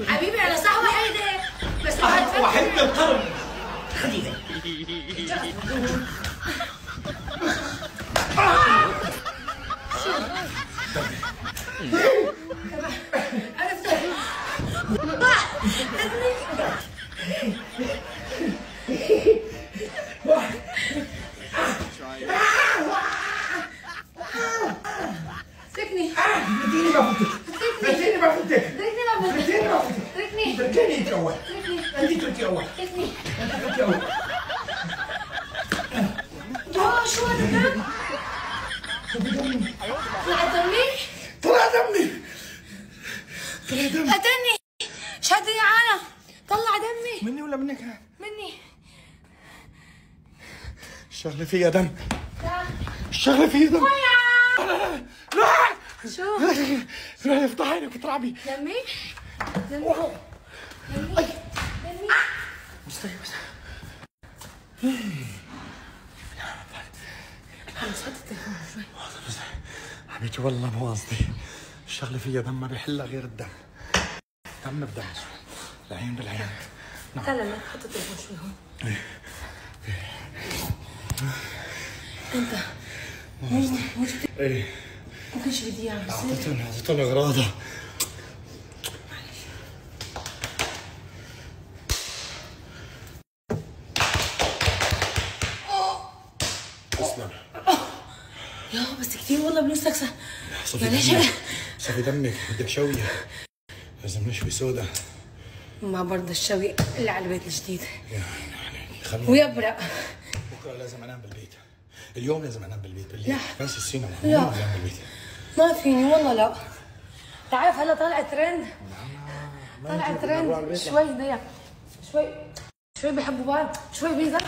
حبيبي انا صح وحيده بس وحيدة القرن خلينا اتركني اديني ما فوتك اديني ما فوتك اتركني ما فوتك اديني ما فوتك اتركني تركني انت اول انت تركي اول اتركني انت تركي اول شو هذا الدم؟ طلع دمي؟ طلع دمي طلع دمي قتلني شد يا عالم طلع دمي مني ولا منك؟ مني الشغلة فيها دم لا الشغلة فيها دم لا شو؟ لا افتح عينك وترعبي دمي؟ دمي؟ دمي؟ دمي؟ مستحيل بس خلص هات التليفون شوي حبيبتي والله مو قصدي الشغلة فيها دم ما بيحلها غير الدم دم بدم العين بالعين لا لا لا حط التليفون شوي هون انت مو جبت ايه ممكن شي بدي اياه بس اعطيتوني اغراضها تسلم يا بس كثير والله بنفسك صفي صفي دمك بدك شوية لازم نشوي سودا ما برضى الشوي اللي على البيت الجديد يعني خلينا ويبرق بكره لازم انام بالبيت اليوم لازم انام بالبيت بالليل لا. بس السينما لا. لازم انام بالبيت ما فيني والله لا تعرف هلا طالع ترند طالع ترند شوي ضيق شوي بيحبوا بعض شوي بيزا